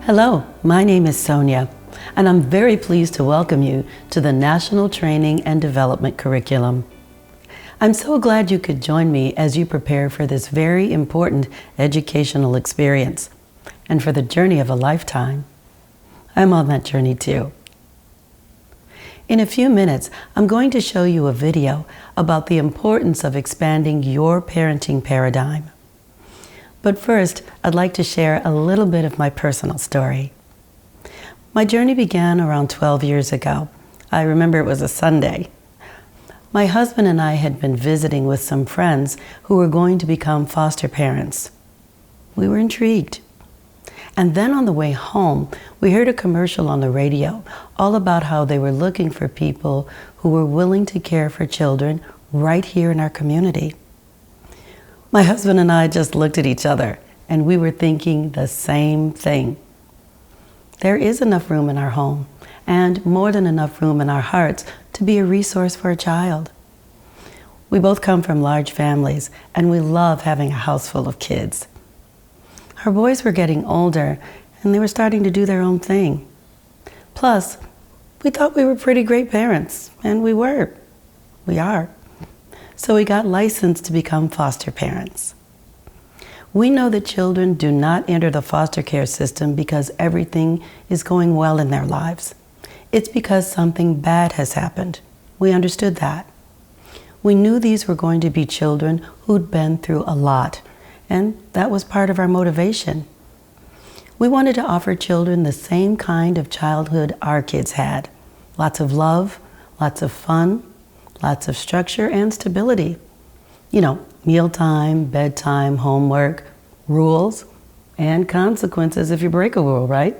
Hello, my name is Sonia, and I'm very pleased to welcome you to the National Training and Development Curriculum. I'm so glad you could join me as you prepare for this very important educational experience and for the journey of a lifetime. I'm on that journey too. In a few minutes, I'm going to show you a video about the importance of expanding your parenting paradigm. But first, I'd like to share a little bit of my personal story. My journey began around 12 years ago. I remember it was a Sunday. My husband and I had been visiting with some friends who were going to become foster parents. We were intrigued. And then on the way home, we heard a commercial on the radio all about how they were looking for people who were willing to care for children right here in our community. My husband and I just looked at each other, and we were thinking the same thing. There is enough room in our home, and more than enough room in our hearts to be a resource for a child. We both come from large families, and we love having a house full of kids. Our boys were getting older, and they were starting to do their own thing. Plus, we thought we were pretty great parents, and we were. We are. So we got licensed to become foster parents. We know that children do not enter the foster care system because everything is going well in their lives. It's because something bad has happened. We understood that. We knew these were going to be children who'd been through a lot, and that was part of our motivation. We wanted to offer children the same kind of childhood our kids had. Lots of love, lots of fun, lots of structure and stability. You know, mealtime, bedtime, homework, rules, and consequences if you break a rule, right?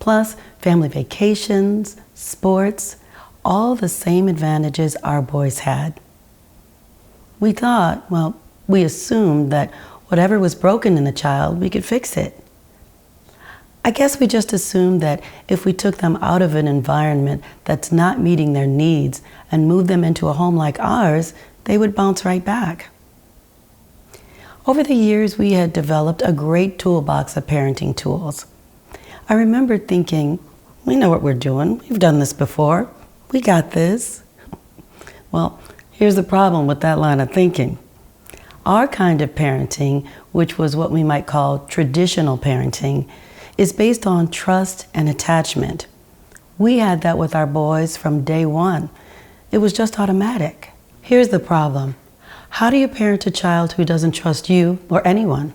Plus, family vacations, sports, all the same advantages our boys had. We thought, we assumed that whatever was broken in the child, we could fix it. I guess we just assumed that if we took them out of an environment that's not meeting their needs and moved them into a home like ours, they would bounce right back. Over the years, we had developed a great toolbox of parenting tools. I remember thinking, we know what we're doing. We've done this before. We got this. Well, here's the problem with that line of thinking. Our kind of parenting, which was what we might call traditional parenting, is based on trust and attachment. We had that with our boys from day one. It was just automatic. Here's the problem. How do you parent a child who doesn't trust you or anyone?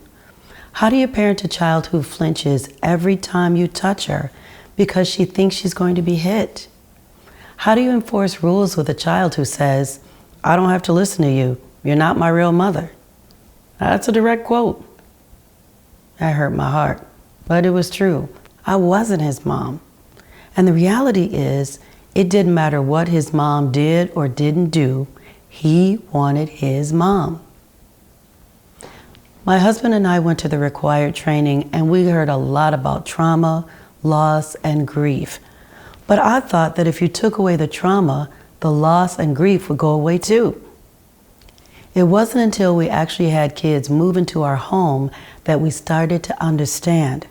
How do you parent a child who flinches every time you touch her because she thinks she's going to be hit? How do you enforce rules with a child who says, "I don't have to listen to you. You're not my real mother"? That's a direct quote. That hurt my heart. But it was true. I wasn't his mom. And the reality is, it didn't matter what his mom did or didn't do, he wanted his mom. My husband and I went to the required training, and we heard a lot about trauma, loss, and grief. But I thought that if you took away the trauma, the loss and grief would go away too. It wasn't until we actually had kids move into our home that we started to understand.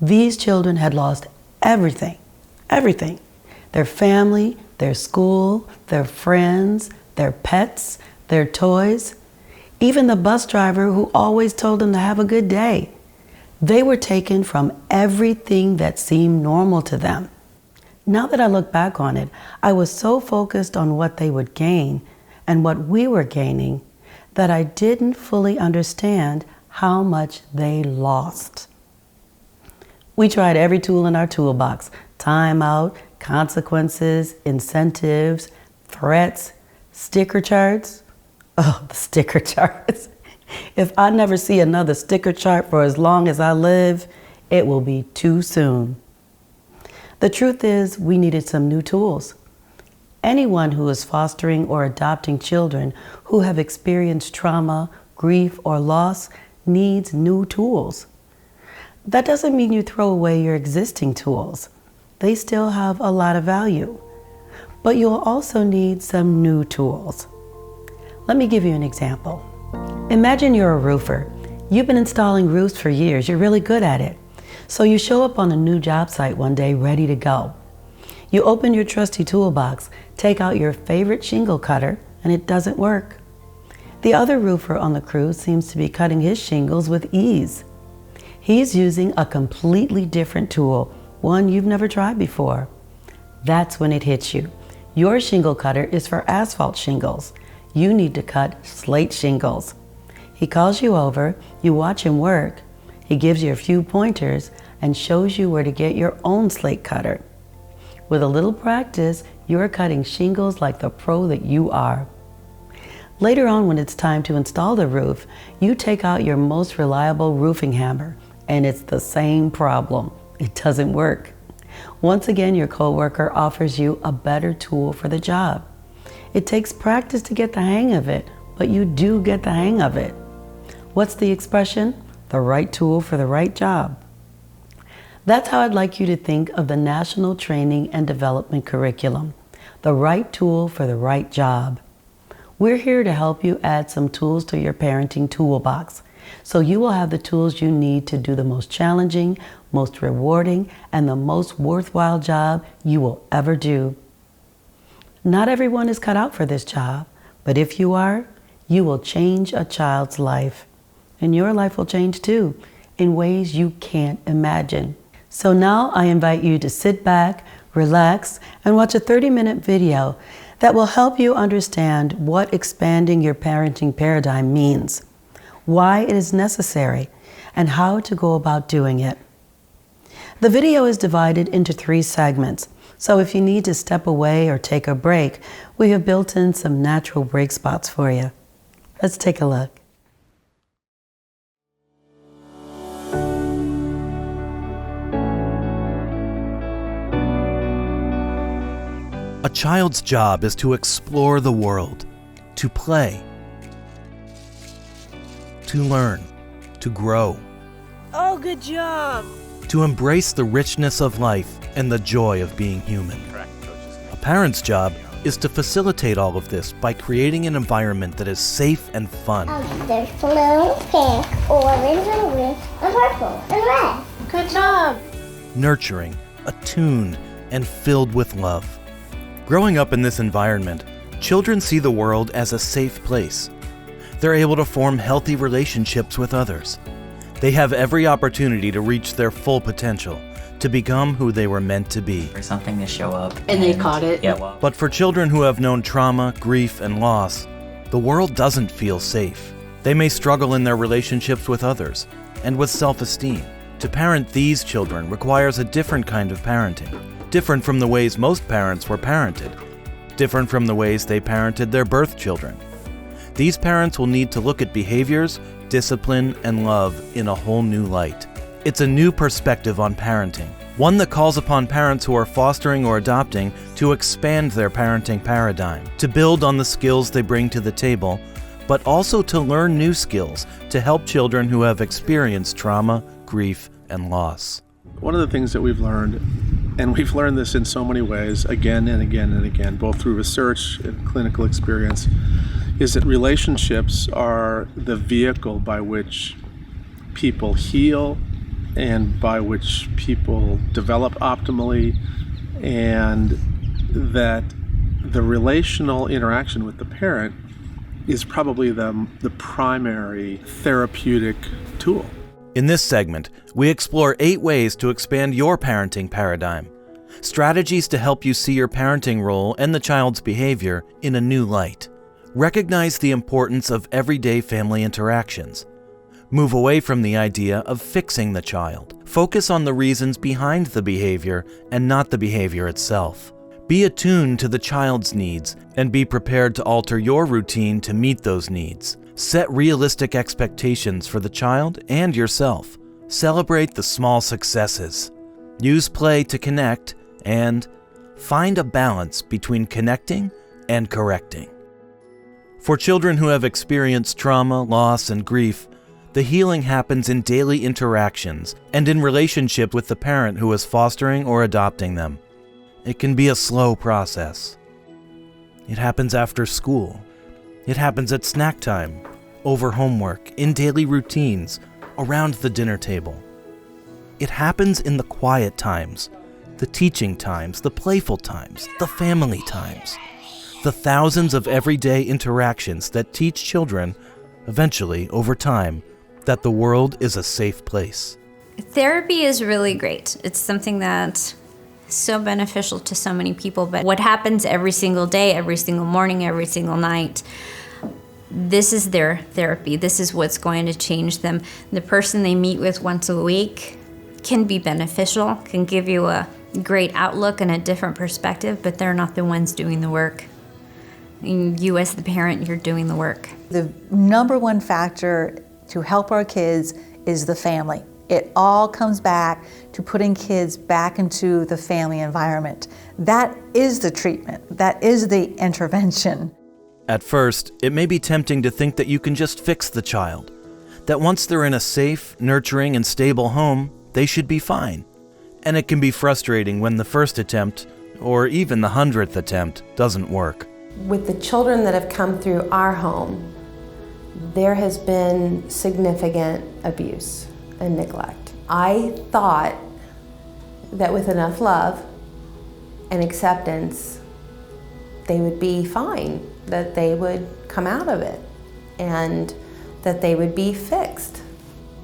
These children had lost everything, everything. Their family, their school, their friends, their pets, their toys, even the bus driver who always told them to have a good day. They were taken from everything that seemed normal to them. Now that I look back on it, I was so focused on what they would gain and what we were gaining that I didn't fully understand how much they lost. We tried every tool in our toolbox: timeout, consequences, incentives, threats, sticker charts. Oh, the sticker charts. If I never see another sticker chart for as long as I live, it will be too soon. The truth is, we needed some new tools. Anyone who is fostering or adopting children who have experienced trauma, grief, or loss needs new tools. That doesn't mean you throw away your existing tools. They still have a lot of value. But you'll also need some new tools. Let me give you an example. Imagine you're a roofer. You've been installing roofs for years. You're really good at it. So you show up on a new job site one day ready to go. You open your trusty toolbox, take out your favorite shingle cutter, and it doesn't work. The other roofer on the crew seems to be cutting his shingles with ease. He's using a completely different tool, one you've never tried before. That's when it hits you. Your shingle cutter is for asphalt shingles. You need to cut slate shingles. He calls you over, you watch him work. He gives you a few pointers and shows you where to get your own slate cutter. With a little practice, you're cutting shingles like the pro that you are. Later on, when it's time to install the roof, you take out your most reliable roofing hammer, and it's the same problem. It doesn't work. Once again, your coworker offers you a better tool for the job. It takes practice to get the hang of it, but you do get the hang of it. What's the expression? The right tool for the right job. That's how I'd like you to think of the National Training and Development Curriculum. The right tool for the right job. We're here to help you add some tools to your parenting toolbox, so you will have the tools you need to do the most challenging, most rewarding, and the most worthwhile job you will ever do. Not everyone is cut out for this job, but if you are, you will change a child's life. And your life will change too, in ways you can't imagine. So now I invite you to sit back, relax, and watch a 30-minute video that will help you understand what expanding your parenting paradigm means, why it is necessary, and how to go about doing it. The video is divided into 3 segments, so if you need to step away or take a break, we have built in some natural break spots for you. Let's take a look. A child's job is to explore the world, to play, to learn, to grow. Oh, good job! To embrace the richness of life and the joy of being human. A parent's job is to facilitate all of this by creating an environment that is safe and fun. There's blue, pink, orange, and green, and purple, and red. Good job! Nurturing, attuned, and filled with love. Growing up in this environment, children see the world as a safe place. They're able to form healthy relationships with others. They have every opportunity to reach their full potential, to become who they were meant to be. For something to show up. And they caught it. Yeah, well. But for children who have known trauma, grief, and loss, the world doesn't feel safe. They may struggle in their relationships with others and with self-esteem. To parent these children requires a different kind of parenting. Different from the ways most parents were parented. Different from the ways they parented their birth children. These parents will need to look at behaviors, discipline, and love in a whole new light. It's a new perspective on parenting, one that calls upon parents who are fostering or adopting to expand their parenting paradigm, to build on the skills they bring to the table, but also to learn new skills to help children who have experienced trauma, grief, and loss. One of the things that we've learned, and we've learned this in so many ways, again and again and again, both through research and clinical experience, is that relationships are the vehicle by which people heal and by which people develop optimally, and that the relational interaction with the parent is probably the primary therapeutic tool. In this segment, we explore 8 ways to expand your parenting paradigm, strategies to help you see your parenting role and the child's behavior in a new light. Recognize the importance of everyday family interactions. Move away from the idea of fixing the child. Focus on the reasons behind the behavior and not the behavior itself. Be attuned to the child's needs and be prepared to alter your routine to meet those needs. Set realistic expectations for the child and yourself. Celebrate the small successes. Use play to connect and find a balance between connecting and correcting. For children who have experienced trauma, loss, and grief, the healing happens in daily interactions and in relationship with the parent who is fostering or adopting them. It can be a slow process. It happens after school. It happens at snack time, over homework, in daily routines, around the dinner table. It happens in the quiet times, the teaching times, the playful times, the family times, the thousands of everyday interactions that teach children, eventually, over time, that the world is a safe place. Therapy is really great. It's something that's so beneficial to so many people, but what happens every single day, every single morning, every single night, this is their therapy. This is what's going to change them. The person they meet with once a week can be beneficial, can give you a great outlook and a different perspective, but they're not the ones doing the work. You as the parent, you're doing the work. The number one factor to help our kids is the family. It all comes back to putting kids back into the family environment. That is the treatment. That is the intervention. At first, it may be tempting to think that you can just fix the child, that once they're in a safe, nurturing, and stable home, they should be fine. And it can be frustrating when the first attempt, or even the 100th attempt, doesn't work. With the children that have come through our home, there has been significant abuse and neglect. I thought that with enough love and acceptance, they would be fine, that they would come out of it, and that they would be fixed.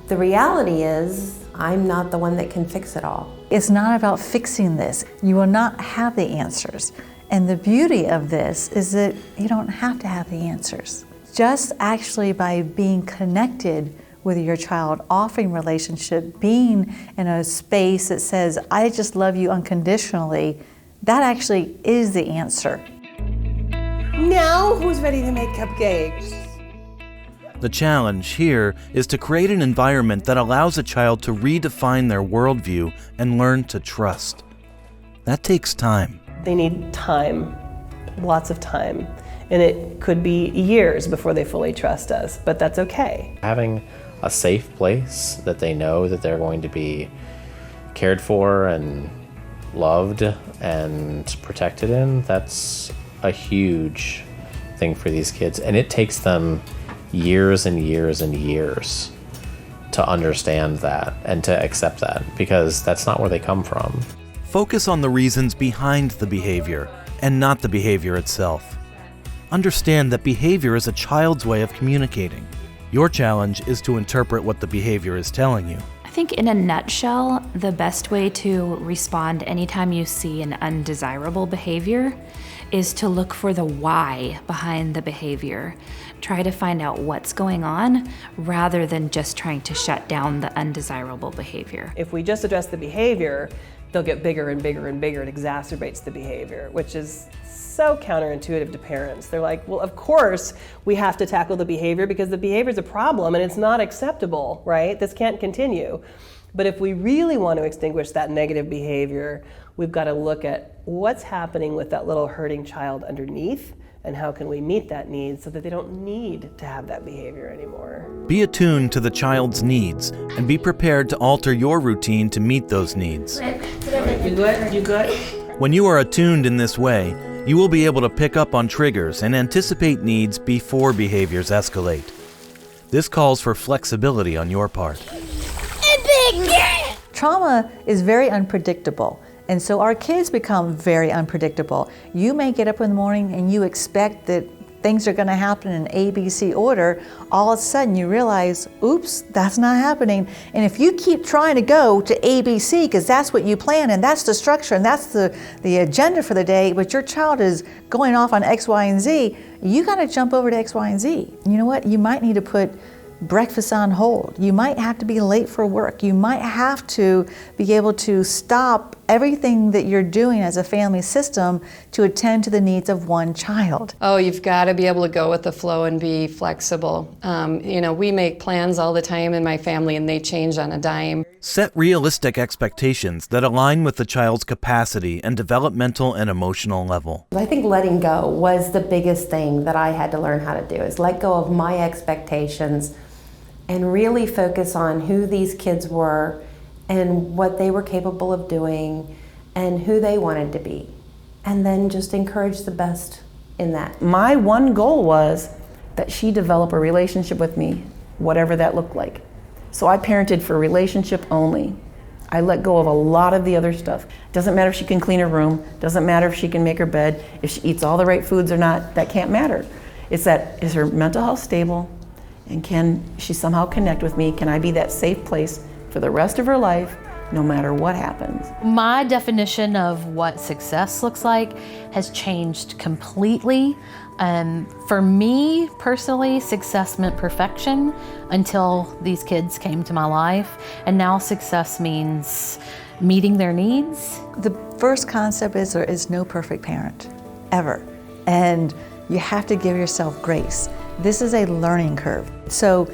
The reality is, I'm not the one that can fix it all. It's not about fixing this. You will not have the answers. And the beauty of this is that you don't have to have the answers. Just actually by being connected with your child, offering relationship, being in a space that says, I just love you unconditionally, that actually is the answer. Now, who's ready to make cupcakes? The challenge here is to create an environment that allows a child to redefine their worldview and learn to trust. That takes time. They need time, lots of time. And it could be years before they fully trust us, but that's okay. Having a safe place that they know that they're going to be cared for and loved and protected in, that's a huge thing for these kids. And it takes them years and years and years to understand that and to accept that, because that's not where they come from. Focus on the reasons behind the behavior and not the behavior itself. Understand that behavior is a child's way of communicating. Your challenge is to interpret what the behavior is telling you. I think in a nutshell, the best way to respond anytime you see an undesirable behavior is to look for the why behind the behavior. Try to find out what's going on rather than just trying to shut down the undesirable behavior. If we just address the behavior, they'll get bigger and bigger and bigger. It exacerbates the behavior, which is so counterintuitive to parents. They're like, well, of course we have to tackle the behavior because the behavior is a problem and it's not acceptable, right? This can't continue. But if we really want to extinguish that negative behavior, we've got to look at what's happening with that little hurting child underneath and how can we meet that need so that they don't need to have that behavior anymore. Be attuned to the child's needs and be prepared to alter your routine to meet those needs. You good? You good? When you are attuned in this way, you will be able to pick up on triggers and anticipate needs before behaviors escalate. This calls for flexibility on your part. Trauma is very unpredictable, and so our kids become very unpredictable. You may get up in the morning and you expect that things are going to happen in ABC order. All of a sudden you realize, oops, that's not happening. And if you keep trying to go to ABC because that's what you plan and that's the structure and that's the agenda for the day, but your child is going off on X, Y, and Z, you got to jump over to X, Y, and Z. You know what? You might need to put breakfast on hold. You might have to be late for work. You might have to be able to stop everything that you're doing as a family system to attend to the needs of one child. Oh, you've got to be able to go with the flow and be flexible. We make plans all the time in my family and they change on a dime. Set realistic expectations that align with the child's capacity and developmental and emotional level. I think letting go was the biggest thing that I had to learn how to do, is let go of my expectations and really focus on who these kids were and what they were capable of doing and who they wanted to be. And then just encourage the best in that. My one goal was that she develop a relationship with me, whatever that looked like. So I parented for relationship only. I let go of a lot of the other stuff. Doesn't matter if she can clean her room, doesn't matter if she can make her bed, if she eats all the right foods or not, that can't matter. It's that, is her mental health stable, and can she somehow connect with me? Can I be that safe place for the rest of her life, no matter what happens? My definition of what success looks like has changed completely. For me personally, success meant perfection until these kids came to my life, and now success means meeting their needs. The first concept is there is no perfect parent, ever. And you have to give yourself grace. This is a learning curve. So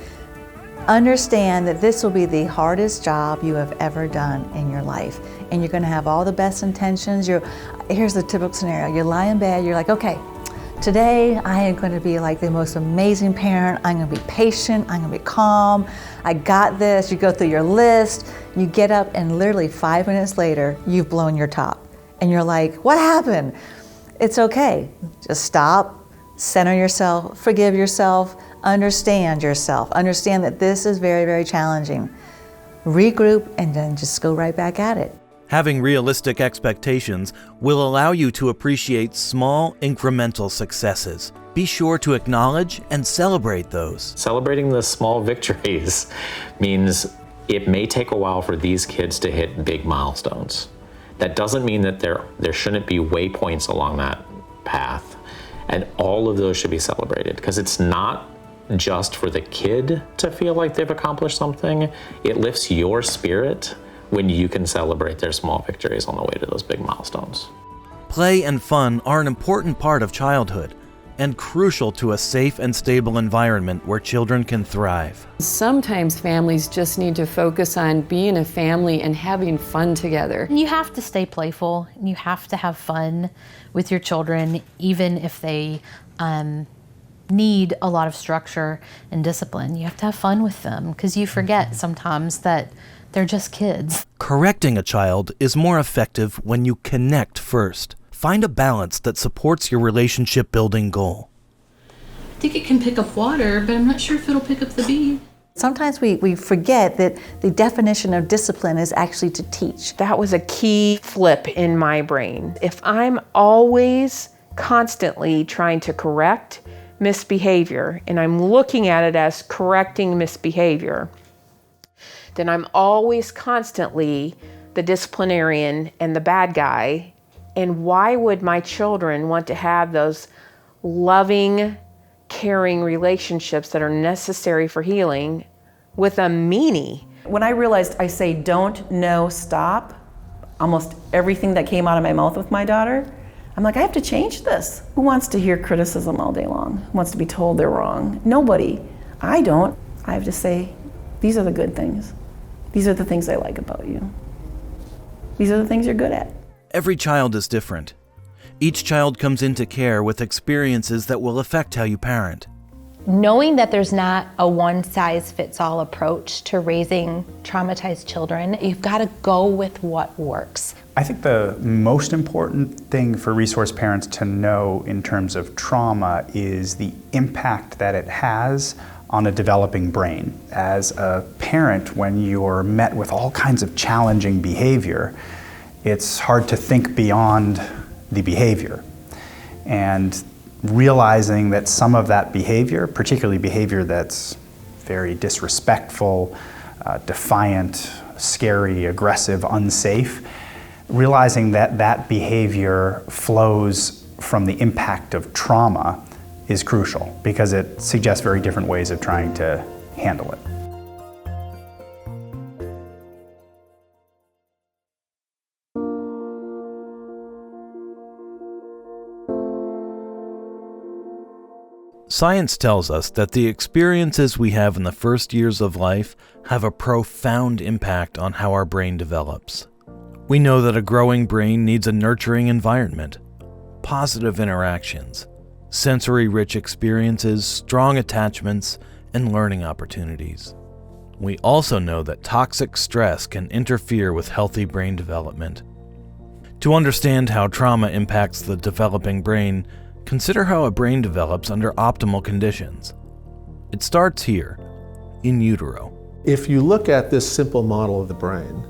understand that this will be the hardest job you have ever done in your life. And you're gonna have all the best intentions. Here's the typical scenario. You lie in bed, you're like, okay, today I am gonna be like the most amazing parent. I'm gonna be patient, I'm gonna be calm. I got this. You go through your list, you get up, and literally 5 minutes later, you've blown your top. And you're like, what happened? It's okay. Just stop, center yourself, forgive yourself, understand yourself. Understand that this is very, very challenging. Regroup and then just go right back at it. Having realistic expectations will allow you to appreciate small, incremental successes. Be sure to acknowledge and celebrate those. Celebrating the small victories means it may take a while for these kids to hit big milestones. That doesn't mean that there shouldn't be waypoints along that path. And all of those should be celebrated, because it's not just for the kid to feel like they've accomplished something. It lifts your spirit when you can celebrate their small victories on the way to those big milestones. Play and fun are an important part of childhood and crucial to a safe and stable environment where children can thrive. Sometimes families just need to focus on being a family and having fun together. You have to stay playful, and you have to have fun with your children, even if they need a lot of structure and discipline. You have to have fun with them, because you forget sometimes that they're just kids. Correcting a child is more effective when you connect first. Find a balance that supports your relationship building goal. I think it can pick up water, but I'm not sure if it'll pick up the bead. Sometimes we forget that the definition of discipline is actually to teach. That was a key flip in my brain. If I'm always constantly trying to correct misbehavior, and I'm looking at it as correcting misbehavior, then I'm always constantly the disciplinarian and the bad guy. And why would my children want to have those loving, caring relationships that are necessary for healing with a meanie? When I realized I say don't, no, stop, almost everything that came out of my mouth with my daughter, I'm like, I have to change this. Who wants to hear criticism all day long? Who wants to be told they're wrong? Nobody. I don't. I have to say, these are the good things. These are the things I like about you. These are the things you're good at. Every child is different. Each child comes into care with experiences that will affect how you parent. Knowing that there's not a one-size-fits-all approach to raising traumatized children, you've got to go with what works. I think the most important thing for resource parents to know in terms of trauma is the impact that it has on a developing brain. As a parent, when you're met with all kinds of challenging behavior, it's hard to think beyond the behavior. And realizing that some of that behavior, particularly behavior that's very disrespectful, defiant, scary, aggressive, unsafe, realizing that that behavior flows from the impact of trauma is crucial, because it suggests very different ways of trying to handle it. Science tells us that the experiences we have in the first years of life have a profound impact on how our brain develops. We know that a growing brain needs a nurturing environment, positive interactions, sensory-rich experiences, strong attachments, and learning opportunities. We also know that toxic stress can interfere with healthy brain development. To understand how trauma impacts the developing brain, consider how a brain develops under optimal conditions. It starts here, in utero. If you look at this simple model of the brain,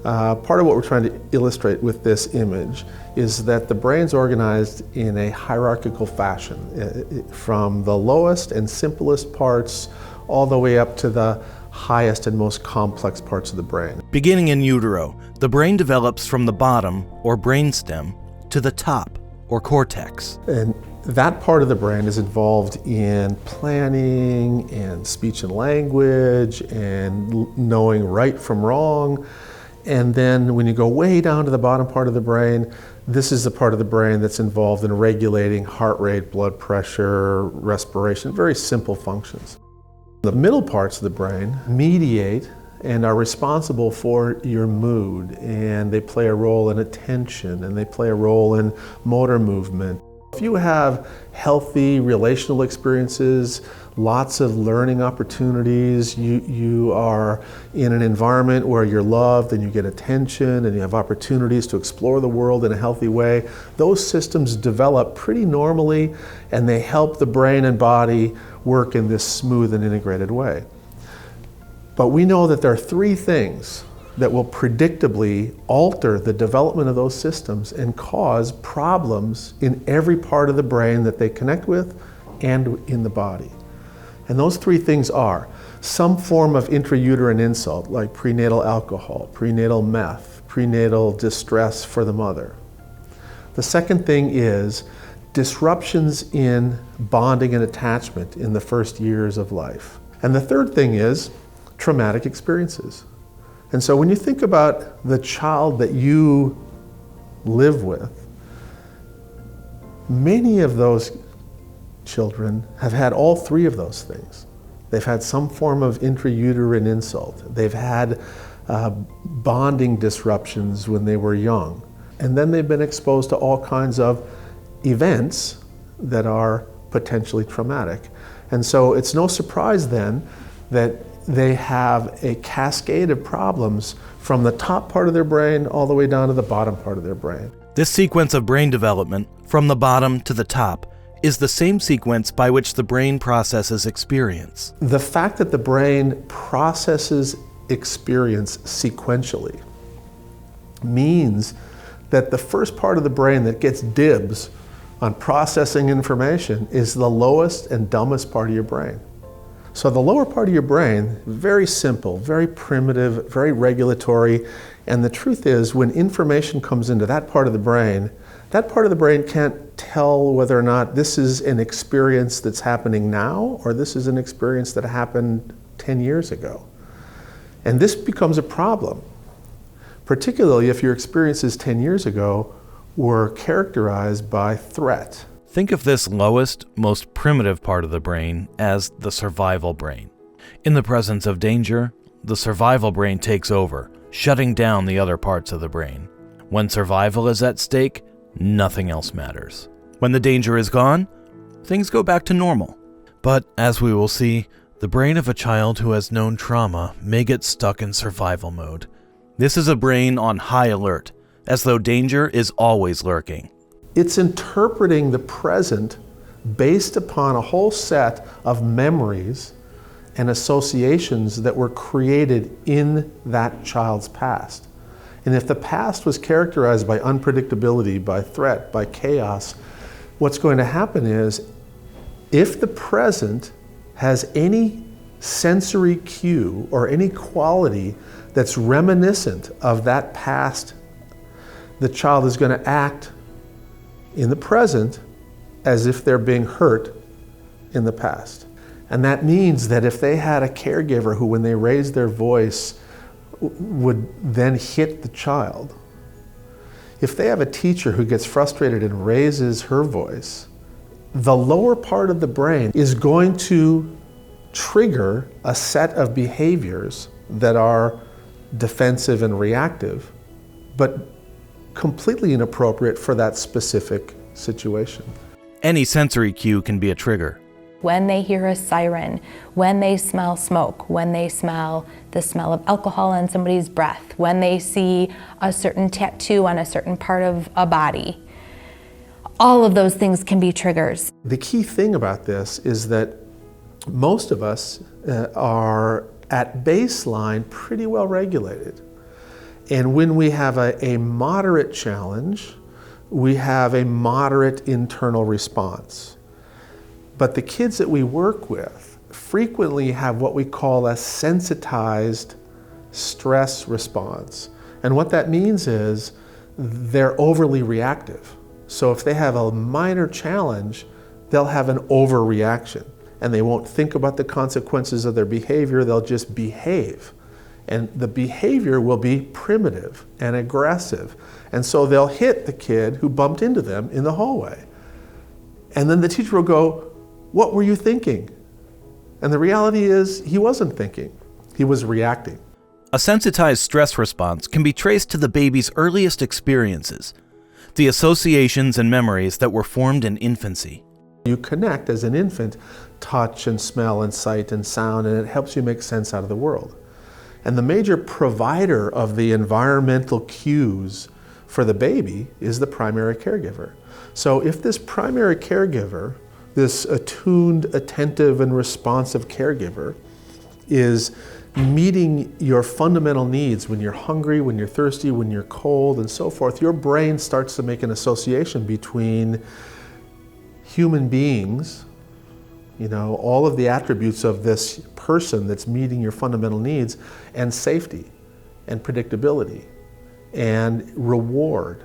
Part of what we're trying to illustrate with this image is that the brain's organized in a hierarchical fashion, from the lowest and simplest parts all the way up to the highest and most complex parts of the brain. Beginning in utero, the brain develops from the bottom, or brainstem, to the top, or cortex. And that part of the brain is involved in planning and speech and language and knowing right from wrong. And then when you go way down to the bottom part of the brain, this is the part of the brain that's involved in regulating heart rate, blood pressure, respiration, very simple functions. The middle parts of the brain mediate and are responsible for your mood, and they play a role in attention, and they play a role in motor movement. If you have healthy relational experiences, lots of learning opportunities, you are in an environment where you're loved and you get attention and you have opportunities to explore the world in a healthy way, those systems develop pretty normally and they help the brain and body work in this smooth and integrated way. But we know that there are three things that will predictably alter the development of those systems and cause problems in every part of the brain that they connect with and in the body. And those three things are some form of intrauterine insult, like prenatal alcohol, prenatal meth, prenatal distress for the mother. The second thing is disruptions in bonding and attachment in the first years of life. And the third thing is traumatic experiences. And so when you think about the child that you live with, many of those children have had all three of those things. They've had some form of intrauterine insult. They've had bonding disruptions when they were young. And then they've been exposed to all kinds of events that are potentially traumatic. And so it's no surprise then that they have a cascade of problems from the top part of their brain all the way down to the bottom part of their brain. This sequence of brain development, from the bottom to the top, is the same sequence by which the brain processes experience. The fact that the brain processes experience sequentially means that the first part of the brain that gets dibs on processing information is the lowest and dumbest part of your brain. So the lower part of your brain, very simple, very primitive, very regulatory, and the truth is when information comes into that part of the brain can't tell whether or not this is an experience that's happening now or this is an experience that happened 10 years ago. And this becomes a problem, particularly if your experiences 10 years ago were characterized by threat. Think of this lowest, most primitive part of the brain as the survival brain. In the presence of danger, the survival brain takes over, shutting down the other parts of the brain. When survival is at stake, nothing else matters. When the danger is gone, things go back to normal. But as we will see, the brain of a child who has known trauma may get stuck in survival mode. This is a brain on high alert, as though danger is always lurking. It's interpreting the present based upon a whole set of memories and associations that were created in that child's past. And if the past was characterized by unpredictability, by threat, by chaos, what's going to happen is if the present has any sensory cue or any quality that's reminiscent of that past, the child is going to act in the present as if they're being hurt in the past. And that means that if they had a caregiver who, when they raised their voice, would then hit the child, if they have a teacher who gets frustrated and raises her voice, the lower part of the brain is going to trigger a set of behaviors that are defensive and reactive, but completely inappropriate for that specific situation. Any sensory cue can be a trigger. When they hear a siren, when they smell smoke, when they smell the smell of alcohol on somebody's breath, when they see a certain tattoo on a certain part of a body, all of those things can be triggers. The key thing about this is that most of us are at baseline pretty well regulated. And when we have a moderate challenge, we have a moderate internal response. But the kids that we work with frequently have what we call a sensitized stress response. And what that means is they're overly reactive. So if they have a minor challenge, they'll have an overreaction, and they won't think about the consequences of their behavior, they'll just behave. And the behavior will be primitive and aggressive. And so they'll hit the kid who bumped into them in the hallway. And then the teacher will go, "What were you thinking?" And the reality is, he wasn't thinking, he was reacting. A sensitized stress response can be traced to the baby's earliest experiences, the associations and memories that were formed in infancy. You connect as an infant, touch and smell and sight and sound, and it helps you make sense out of the world. And the major provider of the environmental cues for the baby is the primary caregiver. So if this primary caregiver, this attuned, attentive, and responsive caregiver, is meeting your fundamental needs when you're hungry, when you're thirsty, when you're cold, and so forth, your brain starts to make an association between human beings, all of the attributes of this person that's meeting your fundamental needs, and safety, and predictability, and reward,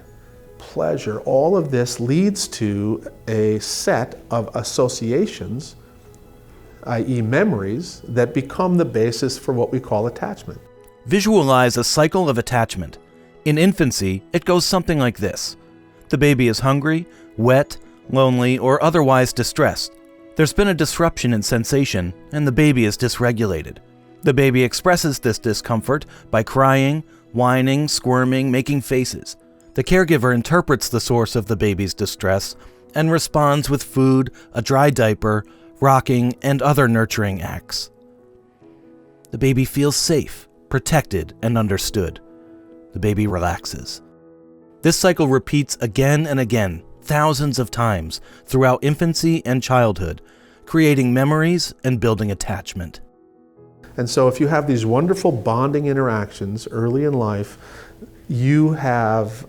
pleasure. All of this leads to a set of associations, i.e. memories, that become the basis for what we call attachment. Visualize a cycle of attachment. In infancy, it goes something like this. The baby is hungry, wet, lonely, or otherwise distressed. There's been a disruption in sensation, and the baby is dysregulated. The baby expresses this discomfort by crying, whining, squirming, making faces. The caregiver interprets the source of the baby's distress and responds with food, a dry diaper, rocking, and other nurturing acts. The baby feels safe, protected, and understood. The baby relaxes. This cycle repeats again and again, thousands of times throughout infancy and childhood, creating memories and building attachment. And so if you have these wonderful bonding interactions early in life, you have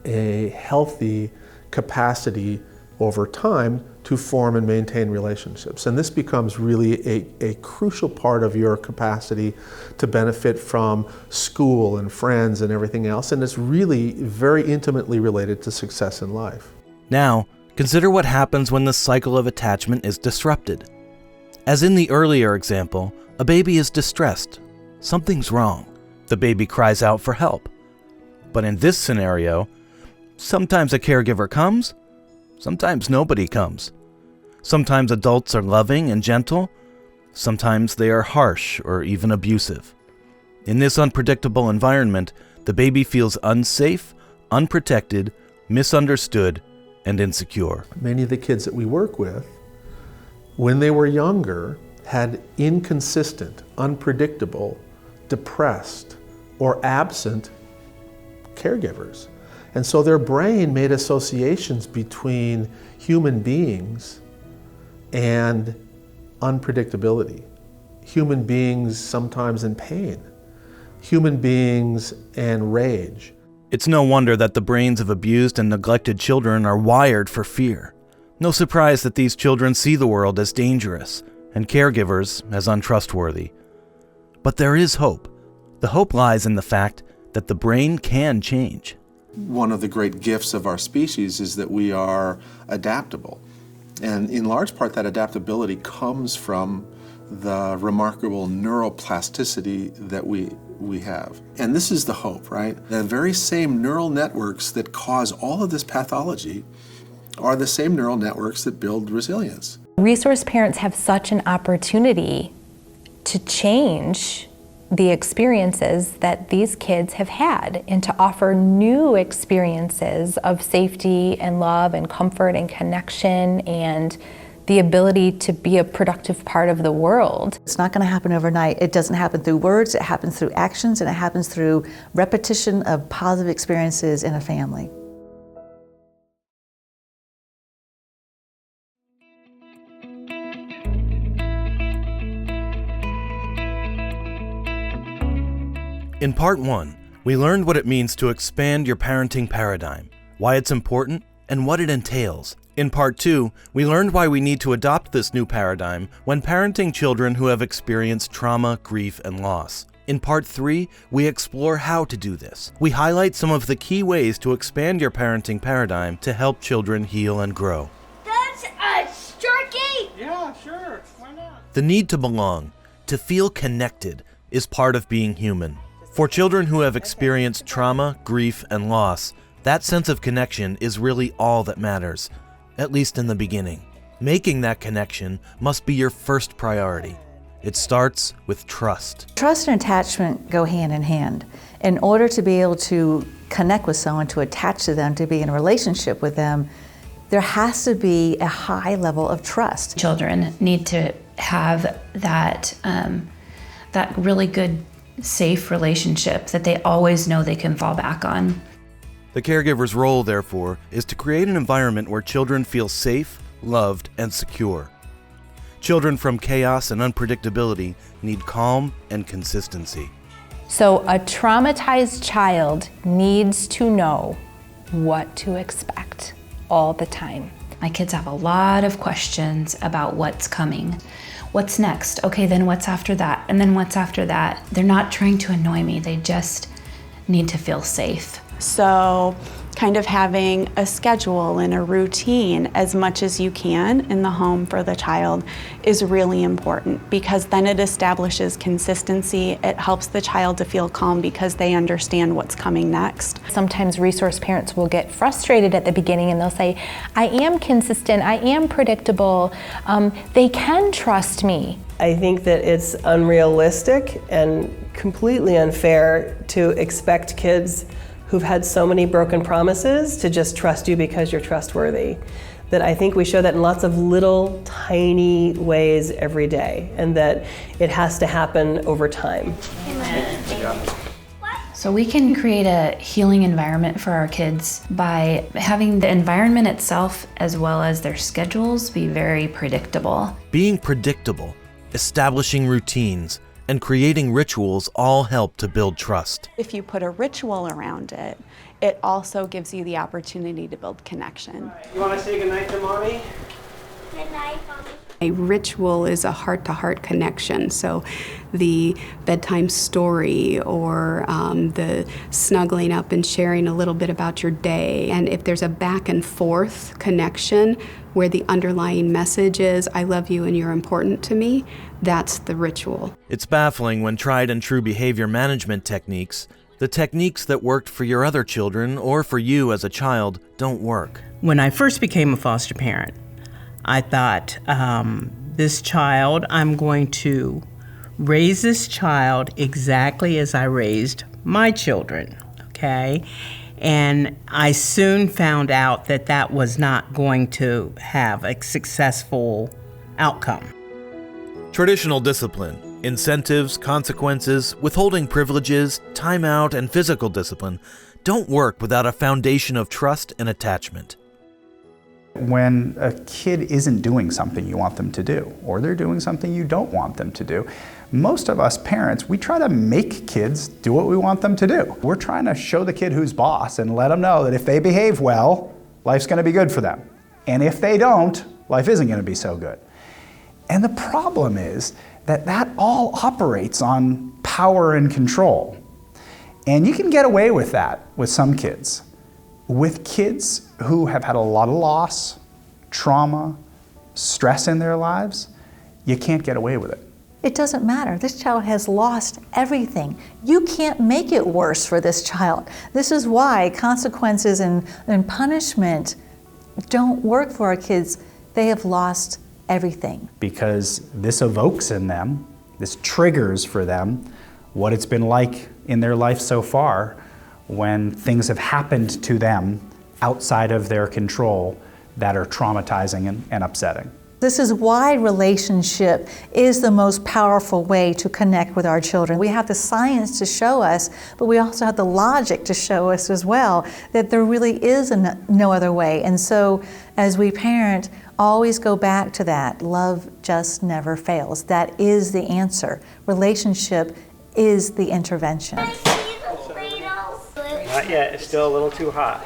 a healthy capacity over time to form and maintain relationships. And this becomes really a crucial part of your capacity to benefit from school and friends and everything else. And it's really very intimately related to success in life. Now, consider what happens when the cycle of attachment is disrupted. As in the earlier example, a baby is distressed. Something's wrong. The baby cries out for help. But in this scenario, sometimes a caregiver comes, sometimes nobody comes. Sometimes adults are loving and gentle, sometimes they are harsh or even abusive. In this unpredictable environment, the baby feels unsafe, unprotected, misunderstood, and insecure. Many of the kids that we work with, when they were younger, had inconsistent, unpredictable, depressed, or absent caregivers. And so their brain made associations between human beings and unpredictability. Human beings sometimes in pain. Human beings and rage. It's no wonder that the brains of abused and neglected children are wired for fear. No surprise that these children see the world as dangerous and caregivers as untrustworthy. But there is hope. The hope lies in the fact that the brain can change. One of the great gifts of our species is that we are adaptable. And in large part, that adaptability comes from the remarkable neuroplasticity that we have. And this is the hope, right? The very same neural networks that cause all of this pathology are the same neural networks that build resilience. Resource parents have such an opportunity to change the experiences that these kids have had and to offer new experiences of safety and love and comfort and connection and the ability to be a productive part of the world. It's not going to happen overnight. It doesn't happen through words, it happens through actions, and it happens through repetition of positive experiences in a family. In Part 1, we learned what it means to expand your parenting paradigm, why it's important, and what it entails. In Part 2, we learned why we need to adopt this new paradigm when parenting children who have experienced trauma, grief, and loss. In Part 3, we explore how to do this. We highlight some of the key ways to expand your parenting paradigm to help children heal and grow. That's a Sharky! Yeah, sure. Why not? The need to belong, to feel connected, is part of being human. For children who have experienced trauma, grief, and loss, that sense of connection is really all that matters, at least in the beginning. Making that connection must be your first priority. It starts with trust. Trust and attachment go hand in hand. In order to be able to connect with someone, to attach to them, to be in a relationship with them, there has to be a high level of trust. Children need to have that really good, safe relationship that they always know they can fall back on. The caregiver's role, therefore, is to create an environment where children feel safe, loved, and secure. Children from chaos and unpredictability need calm and consistency. So a traumatized child needs to know what to expect all the time. My kids have a lot of questions about what's coming. What's next? Okay, then what's after that? And then what's after that? They're not trying to annoy me. They just need to feel safe. So kind of having a schedule and a routine as much as you can in the home for the child is really important, because then it establishes consistency. It helps the child to feel calm because they understand what's coming next. Sometimes resource parents will get frustrated at the beginning and they'll say, I am consistent, I am predictable, they can trust me. I think that it's unrealistic and completely unfair to expect kids who've had so many broken promises to just trust you because you're trustworthy. That I think we show that in lots of little tiny ways every day, and that it has to happen over time. So we can create a healing environment for our kids by having the environment itself as well as their schedules be very predictable. Being predictable, establishing routines, and creating rituals all help to build trust. If you put a ritual around it, it also gives you the opportunity to build connection. You want to say goodnight to Mommy? Good night, Mommy. A ritual is a heart-to-heart connection. So the bedtime story or the snuggling up and sharing a little bit about your day. And if there's a back and forth connection where the underlying message is, I love you and you're important to me, that's the ritual. It's baffling when tried and true behavior management techniques, the techniques that worked for your other children or for you as a child, don't work. When I first became a foster parent, I thought, this child, I'm going to raise this child exactly as I raised my children, okay? And I soon found out that that was not going to have a successful outcome. Traditional discipline, incentives, consequences, withholding privileges, timeout, and physical discipline don't work without a foundation of trust and attachment. When a kid isn't doing something you want them to do, or they're doing something you don't want them to do, most of us parents, we try to make kids do what we want them to do. We're trying to show the kid who's boss and let them know that if they behave well, life's going to be good for them. And if they don't, life isn't going to be so good. And the problem is that that all operates on power and control. And you can get away with that with some kids. With kids who have had a lot of loss, trauma, stress in their lives, you can't get away with it. It doesn't matter. This child has lost everything. You can't make it worse for this child. This is why consequences and punishment don't work for our kids. They have lost everything. Because this evokes in them, this triggers for them what it's been like in their life so far when things have happened to them outside of their control that are traumatizing and upsetting. This is why relationship is the most powerful way to connect with our children. We have the science to show us, but we also have the logic to show us as well that there really is no other way. And so as we parent, always go back to that. Love just never fails. That is the answer. Relationship is the intervention. Not yet. It's still a little too hot.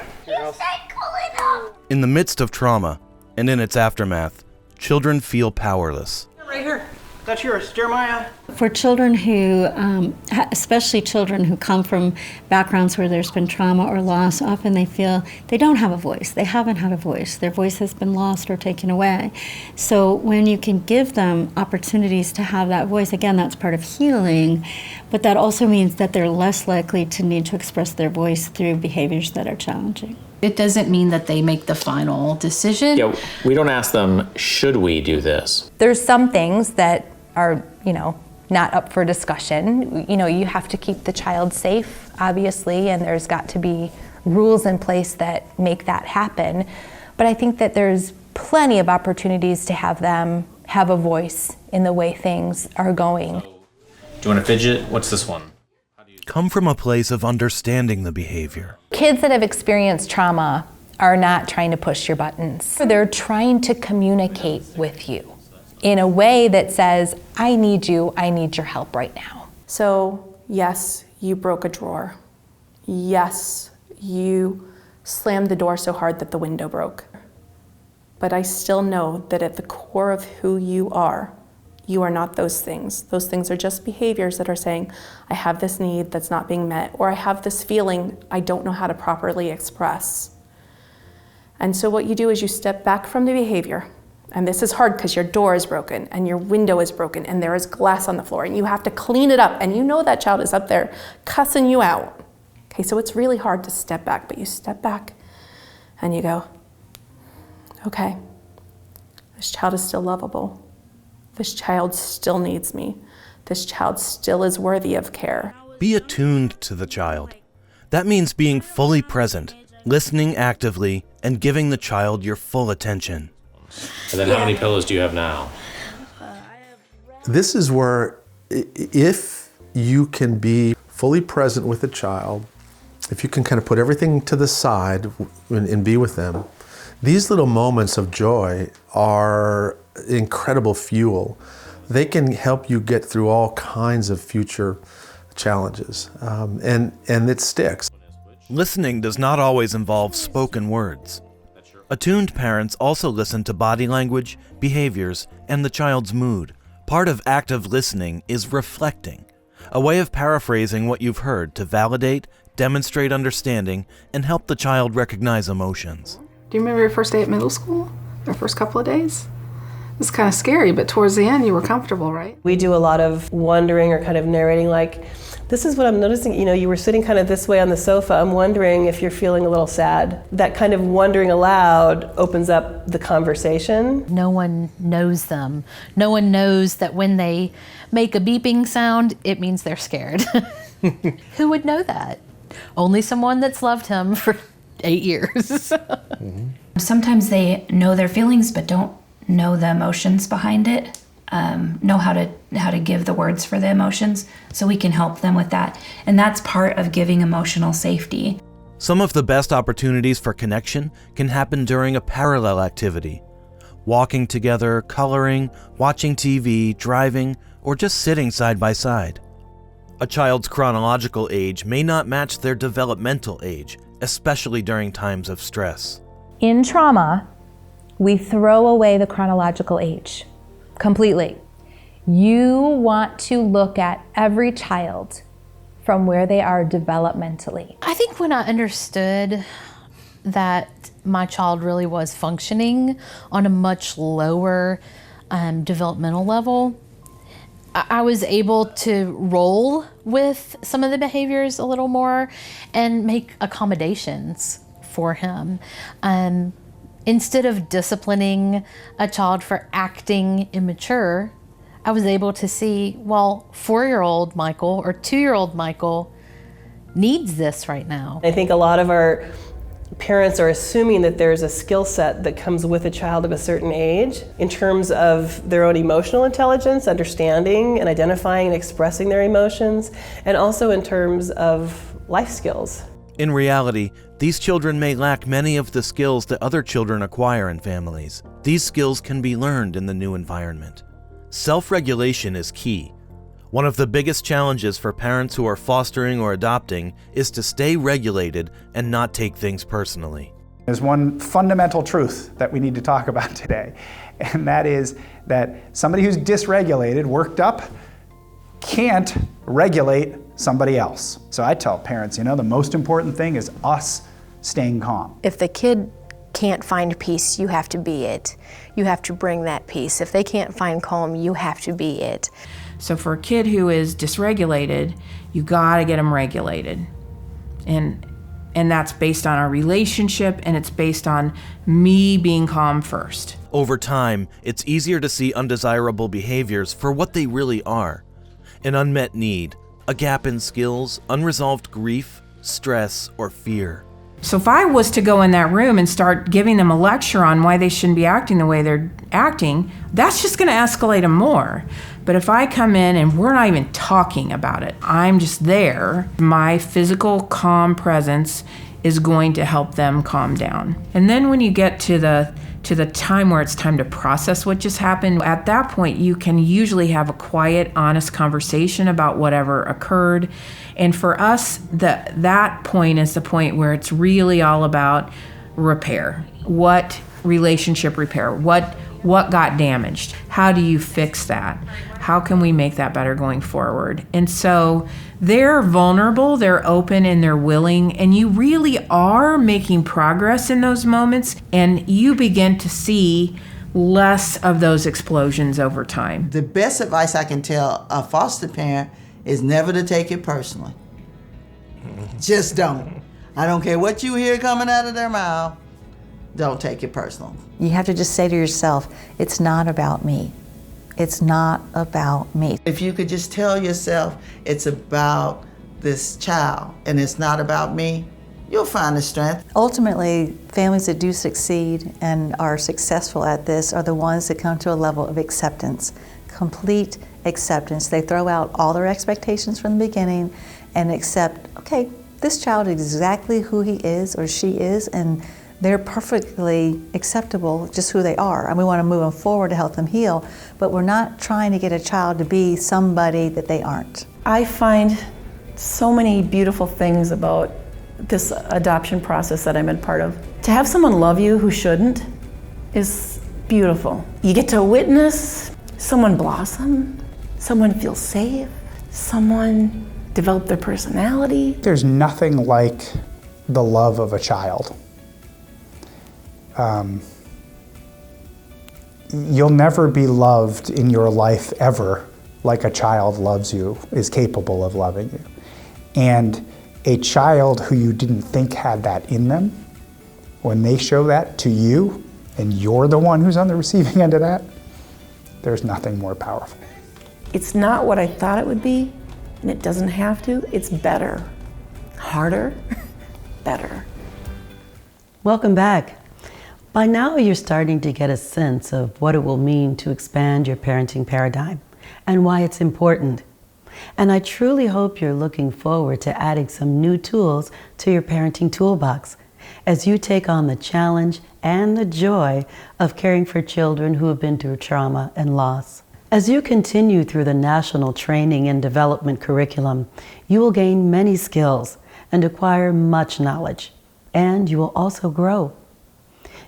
In the midst of trauma and in its aftermath, children feel powerless. Right here. That's yours, Jeremiah. For children who, especially children who come from backgrounds where there's been trauma or loss, often they feel they don't have a voice. They haven't had a voice. Their voice has been lost or taken away. So when you can give them opportunities to have that voice, again, that's part of healing, but that also means that they're less likely to need to express their voice through behaviors that are challenging. It doesn't mean that they make the final decision. Yeah, we don't ask them, should we do this? There's some things that are, not up for discussion. You have to keep the child safe, obviously, and there's got to be rules in place that make that happen. But I think that there's plenty of opportunities to have them have a voice in the way things are going. Do you want to fidget? What's this one? Come from a place of understanding the behavior. Kids that have experienced trauma are not trying to push your buttons. They're trying to communicate with you in a way that says, I need you, I need your help right now. So, yes, you broke a drawer. Yes, you slammed the door so hard that the window broke. But I still know that at the core of who you are not those things. Those things are just behaviors that are saying, I have this need that's not being met, or I have this feeling I don't know how to properly express. And so what you do is you step back from the behavior. And this is hard because your door is broken and your window is broken and there is glass on the floor and you have to clean it up and you know that child is up there cussing you out. Okay, so it's really hard to step back, but you step back and you go, okay, this child is still lovable. This child still needs me. This child still is worthy of care. Be attuned to the child. That means being fully present, listening actively, and giving the child your full attention. And then how many pillows do you have now? This is where, if you can be fully present with the child, if you can kind of put everything to the side and be with them, these little moments of joy are incredible fuel. They can help you get through all kinds of future challenges, and it sticks. Listening does not always involve spoken words. Attuned parents also listen to body language, behaviors, and the child's mood. Part of active listening is reflecting, a way of paraphrasing what you've heard to validate, demonstrate understanding, and help the child recognize emotions. Do you remember your first day at middle school? Your first couple of days? It was kind of scary, but towards the end you were comfortable, right? We do a lot of wondering or kind of narrating, like, this is what I'm noticing, you were sitting kind of this way on the sofa. I'm wondering if you're feeling a little sad. That kind of wondering aloud opens up the conversation. No one knows them. No one knows that when they make a beeping sound, it means they're scared. Who would know that? Only someone that's loved him for 8 years. Sometimes they know their feelings but don't know the emotions behind it, know how to give the words for the emotions, so we can help them with that. And that's part of giving emotional safety. Some of the best opportunities for connection can happen during a parallel activity. Walking together, coloring, watching TV, driving, or just sitting side by side. A child's chronological age may not match their developmental age, especially during times of stress. In trauma, we throw away the chronological age completely. You want to look at every child from where they are developmentally. I think when I understood that my child really was functioning on a much lower developmental level, I was able to roll with some of the behaviors a little more and make accommodations for him. Instead of disciplining a child for acting immature, I was able to see, well, 4-year-old Michael or 2-year-old Michael needs this right now. I think a lot of our parents are assuming that there's a skill set that comes with a child of a certain age in terms of their own emotional intelligence, understanding and identifying and expressing their emotions, and also in terms of life skills. In reality, these children may lack many of the skills that other children acquire in families. These skills can be learned in the new environment. Self-regulation is key. One of the biggest challenges for parents who are fostering or adopting is to stay regulated and not take things personally. There's one fundamental truth that we need to talk about today, and that is that somebody who's dysregulated, worked up, can't regulate somebody else. So I tell parents, the most important thing is us staying calm. If the kid can't find peace, you have to be it. You have to bring that peace. If they can't find calm, you have to be it. So for a kid who is dysregulated, you gotta get them regulated. And that's based on our relationship, and it's based on me being calm first. Over time, it's easier to see undesirable behaviors for what they really are: an unmet need, a gap in skills, unresolved grief, stress, or fear. So if I was to go in that room and start giving them a lecture on why they shouldn't be acting the way they're acting, that's just gonna escalate them more. But if I come in and we're not even talking about it, I'm just there, my physical calm presence is going to help them calm down. And then when you get to the time where it's time to process what just happened, at that point you can usually have a quiet, honest conversation about whatever occurred. And for us, that point is the point where it's really all about repair. What relationship repair? What got damaged? How do you fix that? How can we make that better going forward? And so they're vulnerable, they're open, and they're willing, and you really are making progress in those moments, and you begin to see less of those explosions over time. The best advice I can tell a foster parent is never to take it personally. Just don't. I don't care what you hear coming out of their mouth. Don't take it personal. You have to just say to yourself, it's not about me. It's not about me. If you could just tell yourself it's about this child and it's not about me, you'll find the strength. Ultimately, families that do succeed and are successful at this are the ones that come to a level of acceptance, complete acceptance. They throw out all their expectations from the beginning and accept, okay, this child is exactly who he is or she is, and they're perfectly acceptable just who they are. And we want to move them forward to help them heal, but we're not trying to get a child to be somebody that they aren't. I find so many beautiful things about this adoption process that I'm a part of. To have someone love you who shouldn't is beautiful. You get to witness someone blossom, someone feel safe, someone develop their personality. There's nothing like the love of a child. You'll never be loved in your life ever like a child loves you, is capable of loving you. And a child who you didn't think had that in them, when they show that to you and you're the one who's on the receiving end of that, there's nothing more powerful. It's not what I thought it would be, and it doesn't have to. It's better. Harder, better. Welcome back. By now you're starting to get a sense of what it will mean to expand your parenting paradigm and why it's important. And I truly hope you're looking forward to adding some new tools to your parenting toolbox as you take on the challenge and the joy of caring for children who have been through trauma and loss. As you continue through the National Training and Development Curriculum, you will gain many skills and acquire much knowledge, and you will also grow.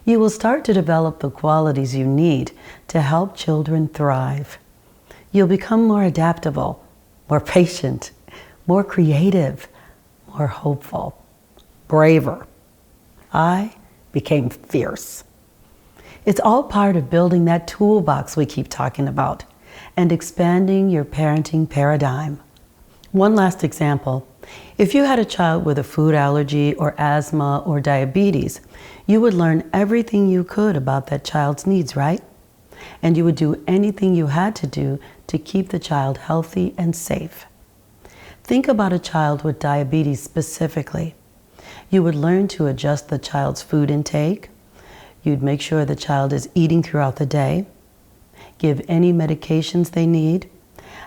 You will start to develop the qualities you need to help children thrive. You'll become more adaptable, more patient, more creative, more hopeful, braver. I became fierce. It's all part of building that toolbox we keep talking about and expanding your parenting paradigm. One last example. If you had a child with a food allergy or asthma or diabetes, you would learn everything you could about that child's needs, right? And you would do anything you had to do to keep the child healthy and safe. Think about a child with diabetes specifically. You would learn to adjust the child's food intake. You'd make sure the child is eating throughout the day, give any medications they need,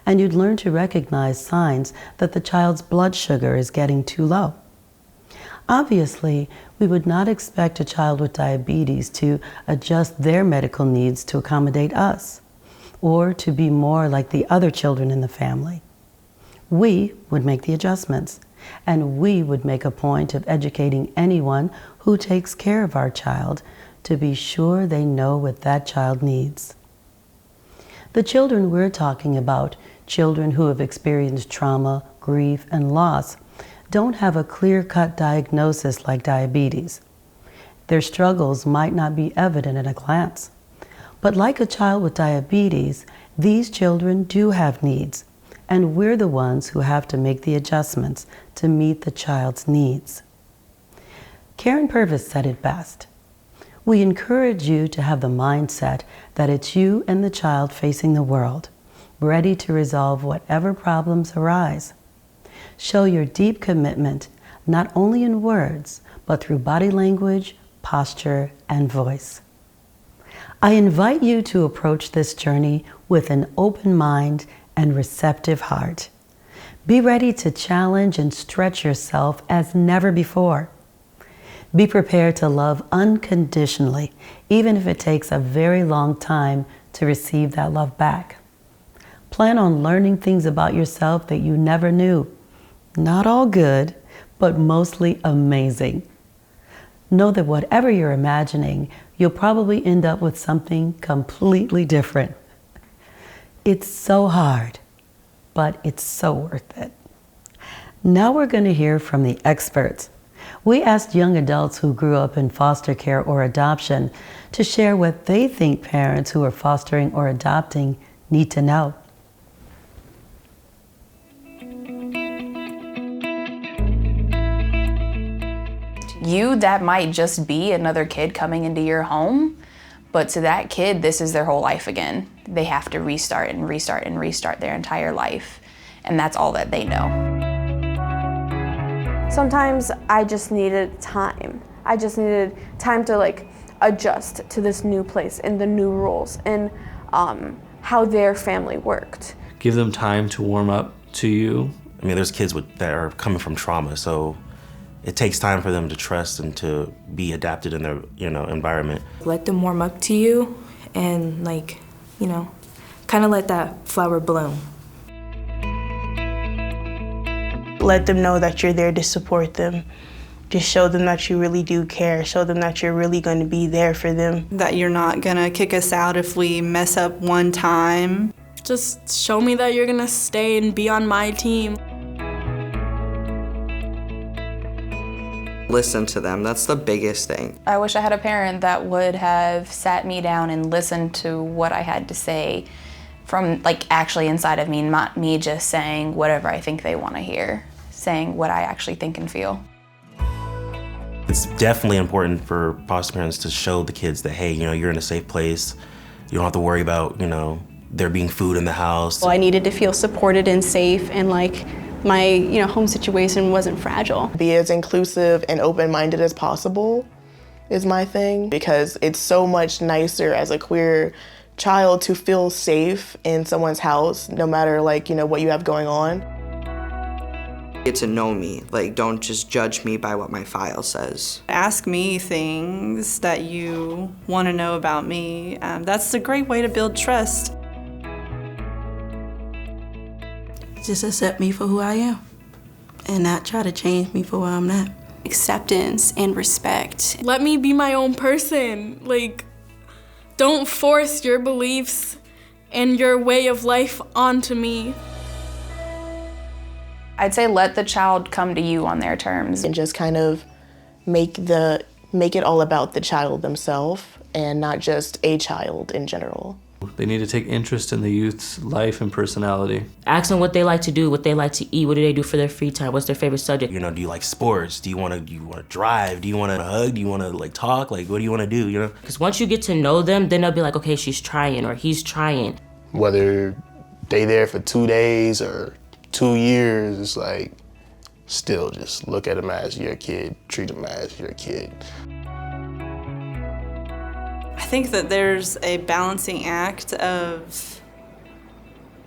and you'd learn to recognize signs that the child's blood sugar is getting too low. Obviously, we would not expect a child with diabetes to adjust their medical needs to accommodate us, or to be more like the other children in the family. We would make the adjustments, and we would make a point of educating anyone who takes care of our child to be sure they know what that child needs. The children we're talking about, children who have experienced trauma, grief, and loss, don't have a clear-cut diagnosis like diabetes. Their struggles might not be evident at a glance. But like a child with diabetes, these children do have needs, and we're the ones who have to make the adjustments to meet the child's needs. Karen Purvis said it best. We encourage you to have the mindset that it's you and the child facing the world, ready to resolve whatever problems arise. Show your deep commitment, not only in words, but through body language, posture, and voice. I invite you to approach this journey with an open mind and receptive heart. Be ready to challenge and stretch yourself as never before. Be prepared to love unconditionally, even if it takes a very long time to receive that love back. Plan on learning things about yourself that you never knew. Not all good, but mostly amazing. Know that whatever you're imagining, you'll probably end up with something completely different. It's so hard, but it's so worth it. Now we're going to hear from the experts. We asked young adults who grew up in foster care or adoption to share what they think parents who are fostering or adopting need to know. That might just be another kid coming into your home, but to that kid, this is their whole life again. They have to restart and restart and restart their entire life, and that's all that they know. Sometimes I just needed time. I just needed time to adjust to this new place and the new rules and how their family worked. Give them time to warm up to you. I mean, there's kids that are coming from trauma, so it takes time for them to trust and to be adapted in their, environment. Let them warm up to you and kind of let that flower bloom. Let them know that you're there to support them. Just show them that you really do care. Show them that you're really going to be there for them. That you're not gonna kick us out if we mess up one time. Just show me that you're gonna stay and be on my team. Listen to them, that's the biggest thing. I wish I had a parent that would have sat me down and listened to what I had to say from actually inside of me, not me just saying whatever I think they want to hear, saying what I actually think and feel. It's definitely important for foster parents to show the kids that, hey, you're in a safe place. You don't have to worry about, there being food in the house. Well, I needed to feel supported and safe and my home situation wasn't fragile. Be as inclusive and open-minded as possible is my thing, because it's so much nicer as a queer child to feel safe in someone's house, no matter what you have going on. Get to know me, don't just judge me by what my file says. Ask me things that you want to know about me. That's a great way to build trust. Just accept me for who I am and not try to change me for where I'm not. Acceptance and respect. Let me be my own person. Don't force your beliefs and your way of life onto me. I'd say let the child come to you on their terms. And just kind of make it all about the child themselves and not just a child in general. They need to take interest in the youth's life and personality. Ask them what they like to do, what they like to eat, what do they do for their free time, what's their favorite subject. Do you like sports? Do you want to drive? Do you want to hug? Do you want to talk? What do you want to do, Because once you get to know them, then they'll be like, okay, she's trying or he's trying. Whether they there for 2 days or 2 years, it's still just look at them as your kid, treat them as your kid. I think that there's a balancing act of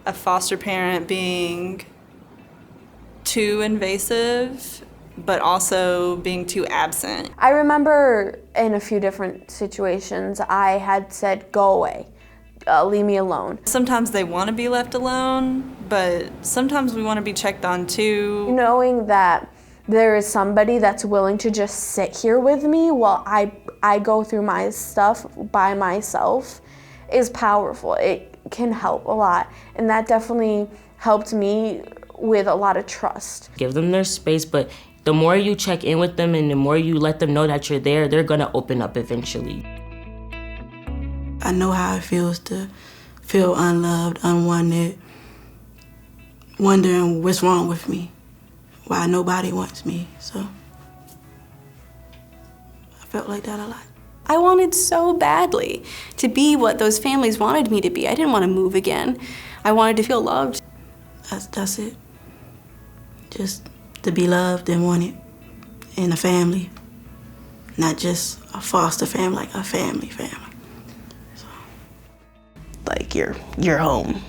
a foster parent being too invasive, but also being too absent. I remember in a few different situations, I had said, go away. leave me alone. Sometimes they want to be left alone, but sometimes we want to be checked on too. Knowing that there is somebody that's willing to just sit here with me while I go through my stuff by myself is powerful. It can help a lot, and that definitely helped me with a lot of trust. Give them their space, but the more you check in with them and the more you let them know that you're there, they're gonna open up eventually. I know how it feels to feel unloved, unwanted, wondering what's wrong with me, why nobody wants me, so I felt like that a lot. I wanted so badly to be what those families wanted me to be. I didn't want to move again. I wanted to feel loved. That's it. Just to be loved and wanted in a family, not just a foster family, like a family. Like you're home.